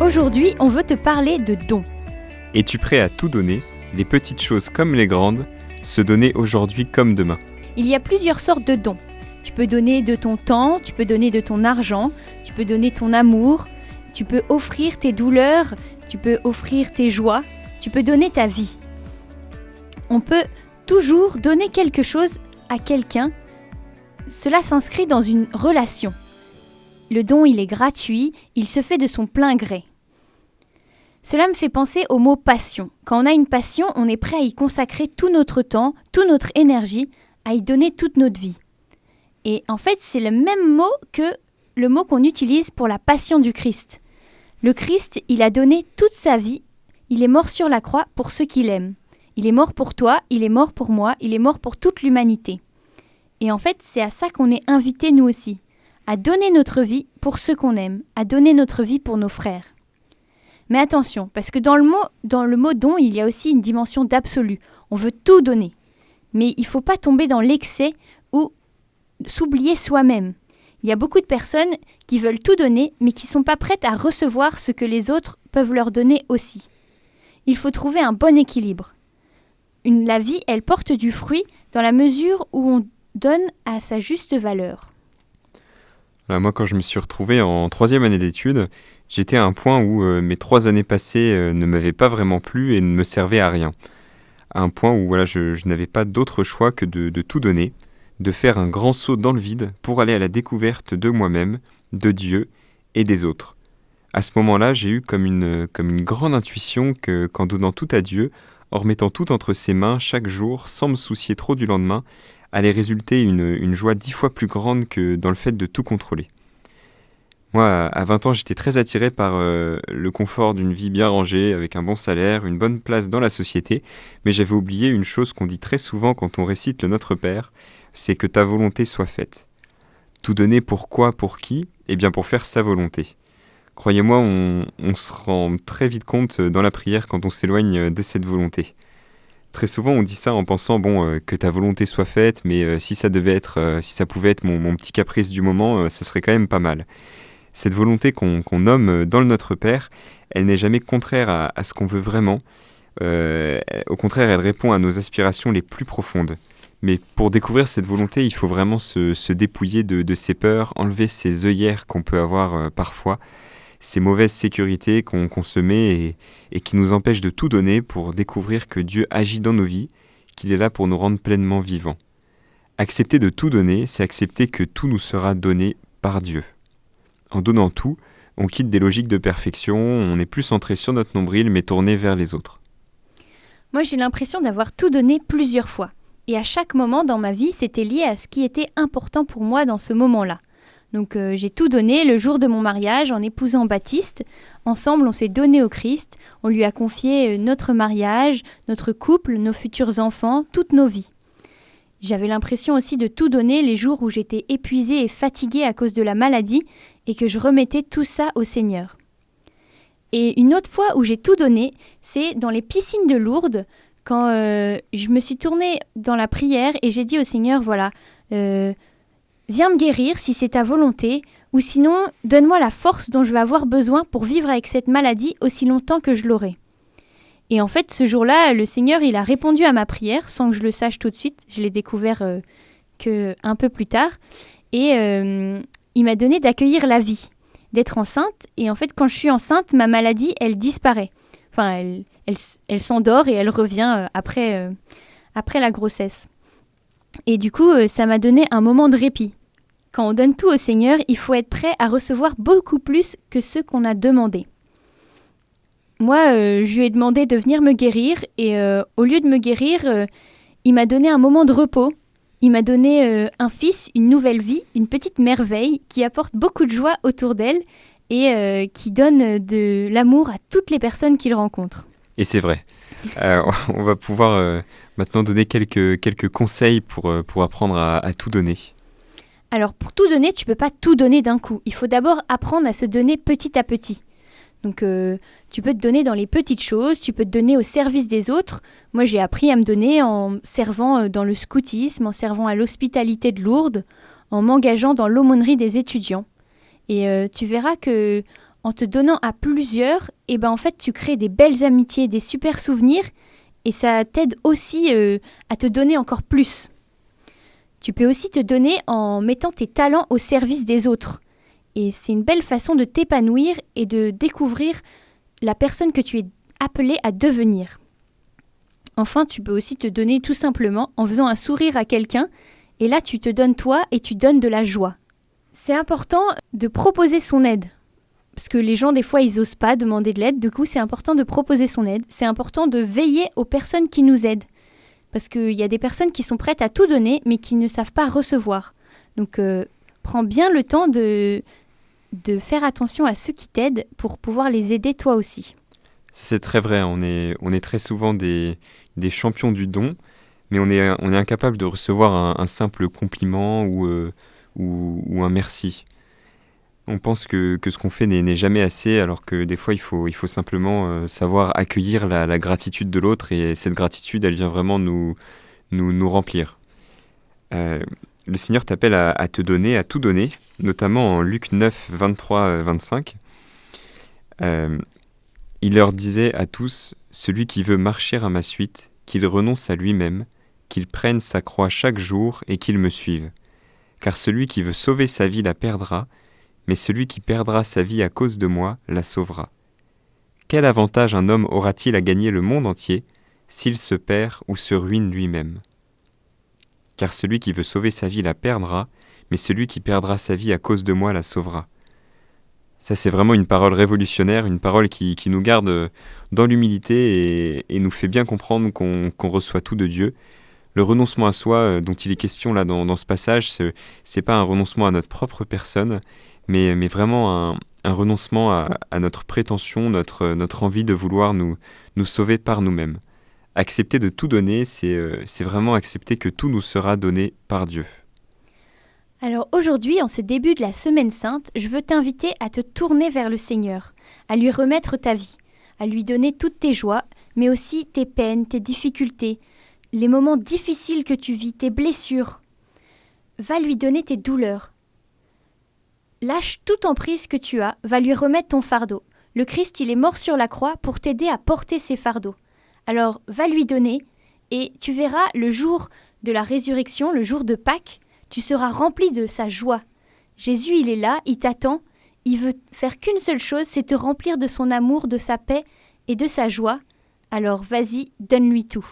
Aujourd'hui, on veut te parler de dons. Es-tu prêt à tout donner, les petites choses comme les grandes, se donner aujourd'hui comme demain? Il y a plusieurs sortes de dons. Tu peux donner de ton temps, tu peux donner de ton argent, tu peux donner ton amour, tu peux offrir tes douleurs, tu peux offrir tes joies, tu peux donner ta vie. On peut toujours donner quelque chose à quelqu'un. Cela s'inscrit dans une relation. Le don, il est gratuit, il se fait de son plein gré. Cela me fait penser au mot passion. Quand on a une passion, on est prêt à y consacrer tout notre temps, toute notre énergie, à y donner toute notre vie. Et en fait, c'est le même mot que le mot qu'on utilise pour la passion du Christ. Le Christ, il a donné toute sa vie, il est mort sur la croix pour ceux qu'il aime. Il est mort pour toi, il est mort pour moi, il est mort pour toute l'humanité. Et en fait, c'est à ça qu'on est invités nous aussi, à donner notre vie pour ceux qu'on aime, à donner notre vie pour nos frères. Mais attention, parce que dans le mot don, il y a aussi une dimension d'absolu. On veut tout donner. Mais il ne faut pas tomber dans l'excès ou s'oublier soi-même. Il y a beaucoup de personnes qui veulent tout donner, mais qui ne sont pas prêtes à recevoir ce que les autres peuvent leur donner aussi. Il faut trouver un bon équilibre. La vie, elle porte du fruit dans la mesure où on donne à sa juste valeur. Alors moi, quand je me suis retrouvé en 3e année d'études, j'étais à un point où mes 3 années passées ne m'avaient pas vraiment plu et ne me servaient à rien. À un point où je n'avais pas d'autre choix que de tout donner, de faire un grand saut dans le vide pour aller à la découverte de moi-même, de Dieu et des autres. À ce moment-là, j'ai eu comme une grande intuition qu'en donnant tout à Dieu, en remettant tout entre ses mains chaque jour, sans me soucier trop du lendemain, allait résulter une joie 10 fois plus grande que dans le fait de tout contrôler. Moi, à 20 ans, j'étais très attiré par le confort d'une vie bien rangée, avec un bon salaire, une bonne place dans la société, mais j'avais oublié une chose qu'on dit très souvent quand on récite le Notre Père, c'est que ta volonté soit faite. Tout donner pourquoi, pour qui? Eh bien pour faire sa volonté. Croyez-moi, on se rend très vite compte dans la prière quand on s'éloigne de cette volonté. Très souvent, on dit ça en pensant que ta volonté soit faite, mais si ça pouvait être mon petit caprice du moment, ça serait quand même pas mal. Cette volonté qu'on nomme dans le Notre Père, elle n'est jamais contraire à ce qu'on veut vraiment. Au contraire, elle répond à nos aspirations les plus profondes. Mais pour découvrir cette volonté, il faut vraiment se dépouiller de ses peurs, enlever ces œillères qu'on peut avoir parfois, ces mauvaises sécurités qu'on se met et qui nous empêchent de tout donner pour découvrir que Dieu agit dans nos vies, qu'il est là pour nous rendre pleinement vivants. Accepter de tout donner, c'est accepter que tout nous sera donné par Dieu. En donnant tout, on quitte des logiques de perfection, on n'est plus centré sur notre nombril, mais tourné vers les autres. Moi, j'ai l'impression d'avoir tout donné plusieurs fois. Et à chaque moment dans ma vie, c'était lié à ce qui était important pour moi dans ce moment-là. Donc j'ai tout donné le jour de mon mariage en épousant Baptiste. Ensemble, on s'est donné au Christ. On lui a confié notre mariage, notre couple, nos futurs enfants, toutes nos vies. J'avais l'impression aussi de tout donner les jours où j'étais épuisée et fatiguée à cause de la maladie et que je remettais tout ça au Seigneur. Et une autre fois où j'ai tout donné, c'est dans les piscines de Lourdes, quand je me suis tournée dans la prière et j'ai dit au Seigneur, viens me guérir si c'est ta volonté, ou sinon donne-moi la force dont je vais avoir besoin pour vivre avec cette maladie aussi longtemps que je l'aurai. Et en fait, ce jour-là, le Seigneur, il a répondu à ma prière, sans que je le sache tout de suite. Je l'ai découvert qu'un peu plus tard. Et il m'a donné d'accueillir la vie, d'être enceinte. Et en fait, quand je suis enceinte, ma maladie, elle disparaît. Enfin, elle s'endort et elle revient après la grossesse. Et du coup, ça m'a donné un moment de répit. Quand on donne tout au Seigneur, il faut être prêt à recevoir beaucoup plus que ce qu'on a demandé. Moi, je lui ai demandé de venir me guérir et au lieu de me guérir, il m'a donné un moment de repos. Il m'a donné un fils, une nouvelle vie, une petite merveille qui apporte beaucoup de joie autour d'elle et qui donne de l'amour à toutes les personnes qu'il rencontre. Et c'est vrai. On va pouvoir maintenant donner quelques conseils pour apprendre à tout donner. Alors, pour tout donner, tu ne peux pas tout donner d'un coup. Il faut d'abord apprendre à se donner petit à petit. Donc, tu peux te donner dans les petites choses, tu peux te donner au service des autres. Moi, j'ai appris à me donner en servant dans le scoutisme, en servant à l'hospitalité de Lourdes, en m'engageant dans l'aumônerie des étudiants. Et tu verras que En te donnant à plusieurs, et ben en fait tu crées des belles amitiés, des super souvenirs et ça t'aide aussi à te donner encore plus. Tu peux aussi te donner en mettant tes talents au service des autres. Et c'est une belle façon de t'épanouir et de découvrir la personne que tu es appelé à devenir. Enfin, tu peux aussi te donner tout simplement en faisant un sourire à quelqu'un et là tu te donnes toi et tu donnes de la joie. C'est important de proposer son aide. Parce que les gens, des fois, ils n'osent pas demander de l'aide. Du coup, c'est important de proposer son aide. C'est important de veiller aux personnes qui nous aident. Parce qu'il y a des personnes qui sont prêtes à tout donner, mais qui ne savent pas recevoir. Donc, prends bien le temps de faire attention à ceux qui t'aident pour pouvoir les aider toi aussi. C'est très vrai, on est très souvent des champions du don, mais on est incapable de recevoir un simple compliment ou un merci. On pense que ce qu'on fait n'est jamais assez, alors que des fois, il faut simplement savoir accueillir la gratitude de l'autre, et cette gratitude, elle vient vraiment nous remplir. Le Seigneur t'appelle à te donner, à tout donner, notamment en Luc 9, 23, 25. Il leur disait à tous, « Celui qui veut marcher à ma suite, qu'il renonce à lui-même, qu'il prenne sa croix chaque jour et qu'il me suive. Car celui qui veut sauver sa vie la perdra, mais celui qui perdra sa vie à cause de moi la sauvera. Quel avantage un homme aura-t-il à gagner le monde entier s'il se perd ou se ruine lui-même ? Car celui qui veut sauver sa vie la perdra, mais celui qui perdra sa vie à cause de moi la sauvera. » Ça, c'est vraiment une parole révolutionnaire, une parole qui nous garde dans l'humilité et nous fait bien comprendre qu'on reçoit tout de Dieu. Le renoncement à soi dont il est question là dans ce passage, c'est pas un renoncement à notre propre personne, mais vraiment un renoncement à notre prétention, notre envie de vouloir nous sauver par nous-mêmes. Accepter de tout donner, c'est vraiment accepter que tout nous sera donné par Dieu. Alors aujourd'hui, en ce début de la Semaine Sainte, je veux t'inviter à te tourner vers le Seigneur, à lui remettre ta vie, à lui donner toutes tes joies, mais aussi tes peines, tes difficultés, les moments difficiles que tu vis, tes blessures. Va lui donner tes douleurs. Lâche toute emprise que tu as, va lui remettre ton fardeau. Le Christ, il est mort sur la croix pour t'aider à porter ses fardeaux. Alors, va lui donner et tu verras le jour de la résurrection, le jour de Pâques, tu seras rempli de sa joie. Jésus, il est là, il t'attend, il veut faire qu'une seule chose, c'est te remplir de son amour, de sa paix et de sa joie. Alors, vas-y, donne-lui tout.